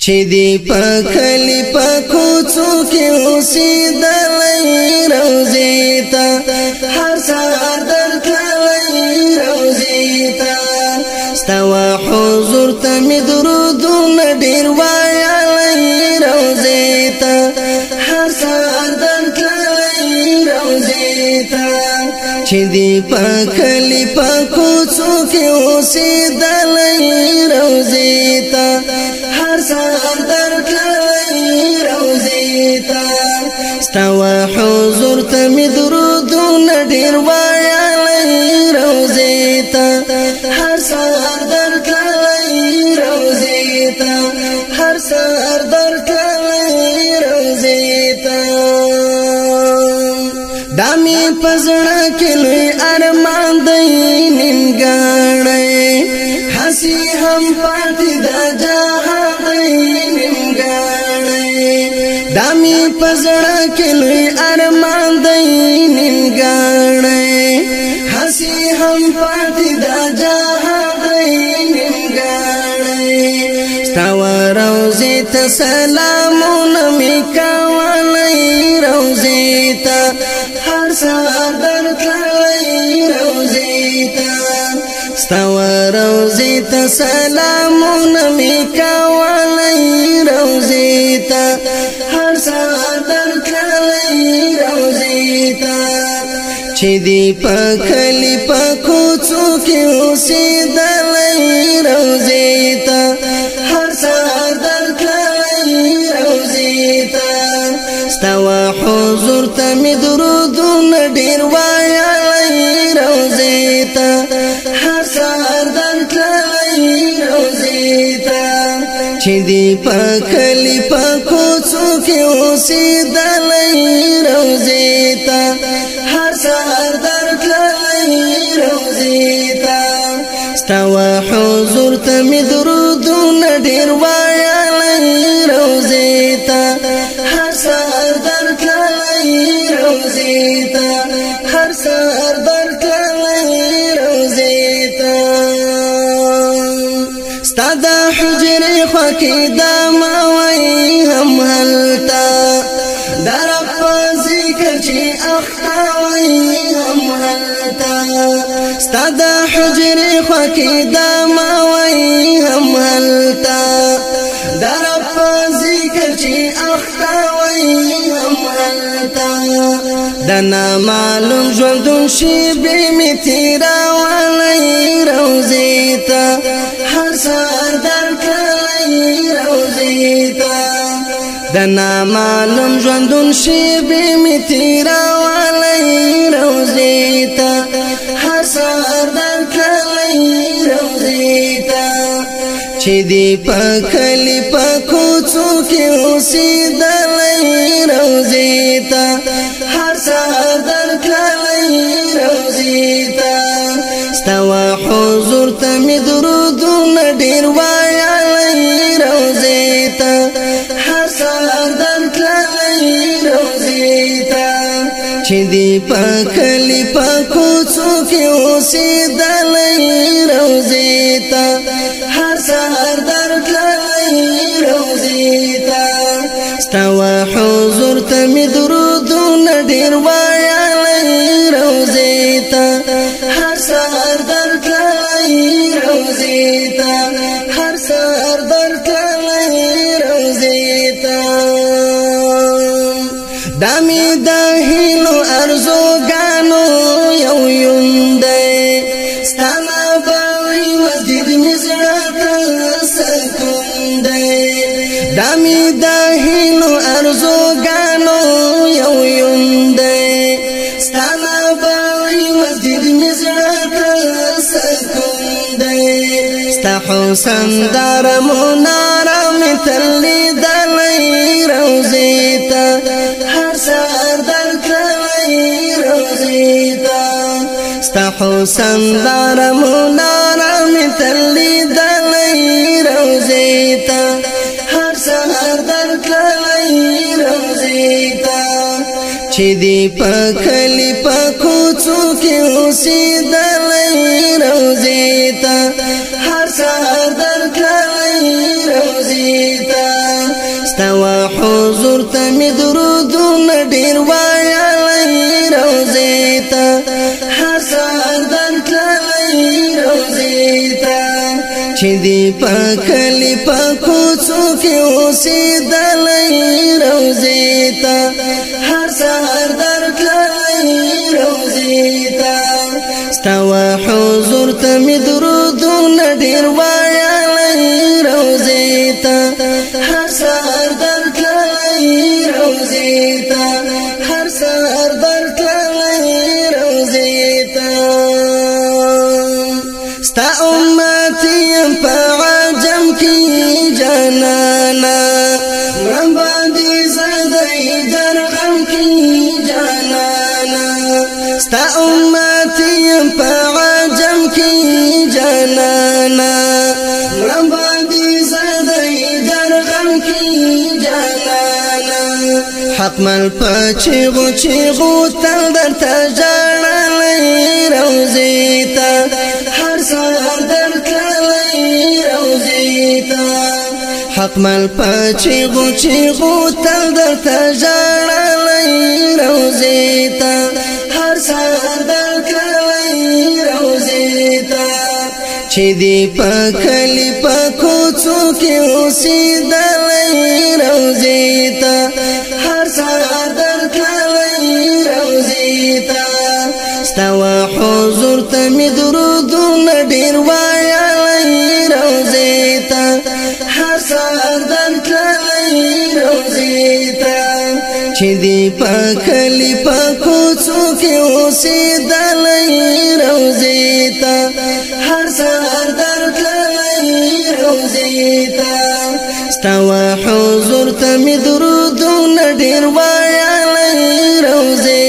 چې دی په کلی په کوڅو کې اوسېدلی روضې ته هر سهار درتللی روضې ته ستا حضور ته مې درودونه ډېر ویلی روضې ته هر سهار درتللی روضې ته چې دی په کلی په کوڅو کې اوسېدلی روضې ته هر سهار درتللی روضې ته ستا حضور ته مې درودونه ډېر ویلی روضې ته هر سهار درتللی روضې ته هر سهار درتللی روضې ته دا مې په زړه کې لوی ارمان دی نیمګړی هسې هم پاتې دا جهان دی نیمګړی دا مې په زړه کې لوی ارمان دی نیمګړی هسې هم پاتې دا جهان دی نیمګړی ستا روضې ته سلامونه مې کولی روضې ته هر سهار درتللی روضې ته ستا روضې ته سلامونه مې کولی روضې ته هر سهار درتللی روضې ته چې دی په کلی په کوڅو کې اوسېدلی روضې ته هر سهار درتللی روضې ته ستا حضور ته مې درودونه ډېر ویلی روضې ته هر سهار درتللی روضې ته چې دی په کلی په کوڅو کې اوسېدلی روضې ته هر سهار درتللی روضې ته ستا حضور ته مې درودونه ډېر ویلی روضې ته هر سهار درتللی روضې ته هر سهار درتللی روضې ته ستا د حجرې خوا کې دا ماوی هم هلته د رب په ذکر چې اخته وی هم هلته ستا د حجرې خوا کې دا ماوی هم هلته د رب په ذکر چې اخته وی هم هلته د نامعلوم ژوندون شېبې مې تېرولی روضې ته هر سهار درتللی روضې ته د نامعلوم ژوندون شېبې مې تېرولی روضې ته هر سهار درتللی روضې ته چې دی په کلی په کوڅو کې اوسېدلی روضې ته هر سهار درتللی روضې ته ستا حضور ته مې درودونه ډېر ویلی روضې ته هر سهار درتللی روضې ته چې دی په کلی په کوڅو کې اوسېدلی روضې ته هر سهار درتللی روضې ته ستا حضور ته مې درودونه ډېر ویلی روضې ته هر سهار درتللی روضې ته هر سهار درتللی روضې ته دا مې د هیلو ارزوګانو یو یون دی ستا نبوي مسجد مې زړه ته سکون دی دا مې د هیلو ارزوګانو یو یون دی ستا نبوي مسجد مې زړه ته سکون دی ستا حسن دار مناره مې تل لیدلی روضې ته هر سهار درتللی روضې ته ستا حسن دار مناره مې تل لیدلی روضې ته هر سهار درتللی روضې ته چې دی په کلی په کوڅو کې اوسېدلی روضې ته هر سهار درتللی روضې ته ته می درودونه ډیر وایلای روزي ته هر سحر درتللای روزي ته چې دی په کلی په کوڅو کې اوسېدلای روزي ته هر سحر درتللای روزي ته ستا حضور ته می درودونه ډیر وایلای روزي ته هر سحر درتللای روزي ته هر سحر درتللای روزي ته ستا امتی یم په عجم کې جانانا مرم باندې زدی درغم کې جانانا ستا امتی یم په عجم کې جانانا مرم باندې زدی درغم کې جانانا حق مل په چیغو چیغو تل درته ژړلی روزي ته هر سحر درتللی روزي ته حق مل په چیغو چیغو تل درته ژړلی روزي ته هر سحر درتللی روزي ته چې دی په کلی په کوڅو کې اوسېدلی روزي ته هر سحر درتللی روزي ته ستا حضور ته می درودونه ډیر وایلای روزي ته هر سحر درتللی روزي ته چې دی په کلی په کوڅو کې اوسېدلی روزي ته هر سحر درتللی روزي ته ستا حضور ته می درودونه ډیر وایلای روزي